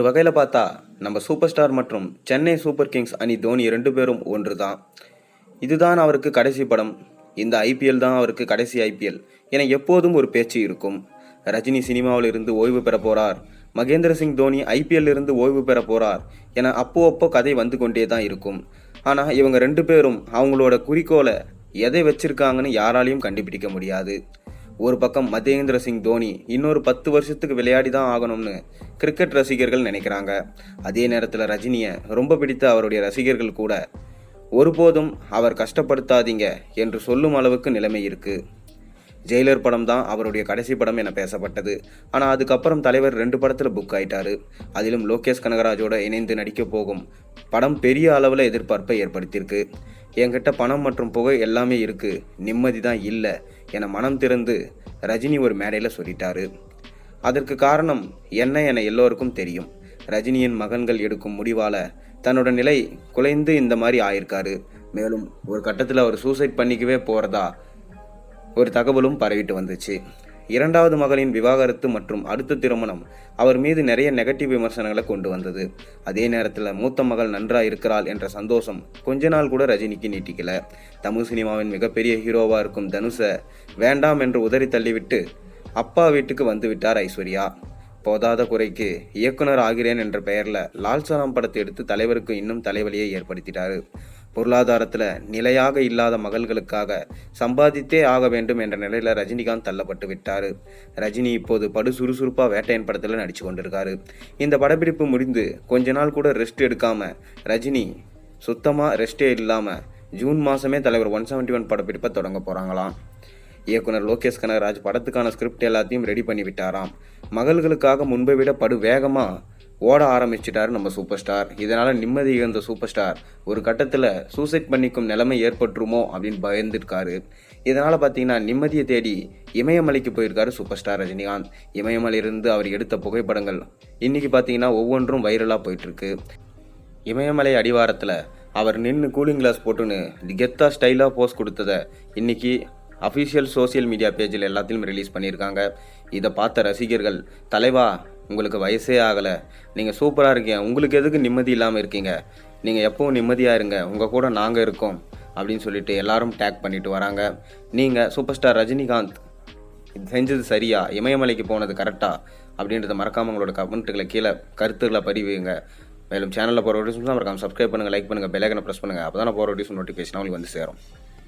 ஒரு வகையில் பார்த்தா நம்ம சூப்பர் ஸ்டார் மற்றும் சென்னை சூப்பர் கிங்ஸ் அணி தோனி 2 பேரும் ஒன்று தான். இதுதான் அவருக்கு கடைசி படம், இந்த ஐபிஎல் தான் அவருக்கு கடைசி ஐபிஎல் என எப்போதும் ஒரு பேச்சு இருக்கும். ரஜினி சினிமாவில் இருந்து ஓய்வு பெற போறார், மகேந்திர சிங் தோனி ஐபிஎல் இருந்து ஓய்வு பெற போறார் என அப்போ கதை வந்து கொண்டே தான் இருக்கும். ஆனால் இவங்க 2 பேரும் அவங்களோட குறிக்கோளை எதை வச்சிருக்காங்கன்னு யாராலையும் கண்டுபிடிக்க முடியாது. ஒரு பக்கம் மகேந்திர சிங் தோனி இன்னொரு 10 வருஷத்துக்கு விளையாடி தான் ஆகணும்னு கிரிக்கெட் ரசிகர்கள் நினைக்கிறாங்க. அதே நேரத்தில் ரஜினியை ரொம்ப பிடித்த அவருடைய ரசிகர்கள் கூட ஒருபோதும் அவர் கஷ்டப்படுத்தாதீங்க என்று சொல்லும் அளவுக்கு நிலைமை இருக்கு. ஜெயிலர் படம் தான் அவருடைய கடைசி படம் என பேசப்பட்டது. ஆனால் அதுக்கப்புறம் தலைவர் 2 படத்தில் புக் ஆயிட்டாரு. அதிலும் லோகேஷ் கனகராஜோட இணைந்து நடிக்க போகும் படம் பெரிய அளவில் எதிர்பார்ப்பை ஏற்படுத்தியிருக்கு. என்கிட்ட பணம் மற்றும் புகை எல்லாமே இருக்கு, நிம்மதி தான் இல்லை என மனம் திறந்து ரஜினி ஒரு மேடையில் சொல்லிட்டாரு. அதற்கு காரணம் என்ன என எல்லோருக்கும் தெரியும். ரஜினியின் மகன்கள் எடுக்கும் முடிவால தன்னோட நிலை குலைந்து இந்த மாதிரி ஆயிருக்காரு. மேலும் ஒரு கட்டத்தில் அவர் சூசைட் பண்ணிக்கவே போறதா ஒரு தகவலும் பரவிட்டு வந்துச்சு. 2வது மகளின் விவாகரத்து மற்றும் அடுத்த திருமணம் அவர் மீது நிறைய நெகட்டிவ் விமர்சனங்களை கொண்டு வந்தது. அதே நேரத்தில் மூத்த மகள் நன்றாக இருக்கிறாள் என்ற சந்தோஷம் கொஞ்ச நாள் கூட ரஜினிக்கு நீட்டிக்கல. தமிழ் சினிமாவின் மிகப்பெரிய ஹீரோவா இருக்கும் தனுஷை வேண்டாம் என்று உதறி தள்ளிவிட்டு அப்பா வீட்டுக்கு வந்து விட்டார் ஐஸ்வர்யா. போதாத குறைக்கு இயக்குனர் ஆகிறேன் என்ற பெயரில் லால் சலாம் படத்தை எடுத்து தலைவருக்கு இன்னும் தலைவலியை ஏற்படுத்திட்டாரு. பொருளாதாரத்தில் நிலையாக இல்லாத மகள்களுக்காக சம்பாதித்தே ஆக வேண்டும் என்ற நிலையில் ரஜினிகாந்த் தள்ளப்பட்டு விட்டார். ரஜினி இப்போது படு சுறுசுறுப்பாக வேட்டையன் படத்தில் நடித்து கொண்டிருக்காரு. இந்த படப்பிடிப்பு முடிந்து கொஞ்ச நாள் கூட ரெஸ்ட் எடுக்காம ரஜினி சுத்தமாக ரெஸ்டே இல்லாமல் ஜூன் மாதமே தலைவர் 171 படப்பிடிப்பை தொடங்க போகிறாங்களாம். இயக்குனர் லோகேஷ் கனகராஜ் படத்துக்கான ஸ்கிரிப்ட் எல்லாத்தையும் ரெடி பண்ணி விட்டாராம். மகள்களுக்காக முன்பை விட படு வேகமாக ஓட ஆரம்பிச்சிட்டாரு நம்ம சூப்பர் ஸ்டார். இதனால் நிம்மதி இழந்த சூப்பர் ஸ்டார் ஒரு கட்டத்தில் சூசைட் பண்ணிக்கும் நிலைமை ஏற்பட்டுருமோ அப்படின்னு பயந்துருக்காரு. இதனால் பார்த்தீங்கன்னா நிம்மதியை தேடி இமயமலைக்கு போயிருக்காரு சூப்பர் ஸ்டார் ரஜினிகாந்த். இமயமலையிலிருந்து அவர் எடுத்த புகைப்படங்கள் இன்றைக்கி பார்த்தீங்கன்னா ஒவ்வொன்றும் வைரலாக போயிட்டுருக்கு. இமயமலை அடிவாரத்தில் அவர் நின்று கூலிங் கிளாஸ் போட்டுன்னு கெத்தா ஸ்டைலாக போஸ்ட் கொடுத்ததை இன்றைக்கி அஃபிஷியல் சோசியல் மீடியா பேஜில் எல்லாத்திலும் ரிலீஸ் பண்ணியிருக்காங்க. இதை பார்த்த ரசிகர்கள், தலைவா உங்களுக்கு வயசே ஆகலை, நீங்கள் சூப்பராக இருக்கீங்க, உங்களுக்கு எதுக்கு நிம்மதி இல்லாமல் இருக்கீங்க, நீங்கள் எப்போவும் நிம்மதியாக இருங்க, உங்கள் கூட நாங்கள் இருக்கோம் அப்படின்னு சொல்லிட்டு எல்லாரும் டேக் பண்ணிட்டு வராங்க. நீங்கள் சூப்பர் ஸ்டார் ரஜினிகாந்த் செஞ்சது சரியா, இமயமலைக்கு போனது கரெக்டா அப்படின்றத மறக்காமல் உங்களோட கமெண்ட்டுகளை கீழே கருத்துக்களை பதிவுங்க. மேலும் சேனலில் போகிற வீடியோஸ் மறக்காமல் சப்ஸ்கிரைப் பண்ணுங்கள், லைக் பண்ணுங்கள், பெல் ஐகானை ப்ரெஸ் பண்ணுங்கள். அப்போ தான் போகிற வீடியோஸ் நோட்டிஃபிகேஷன் உங்களுக்கு வந்து சேரும்.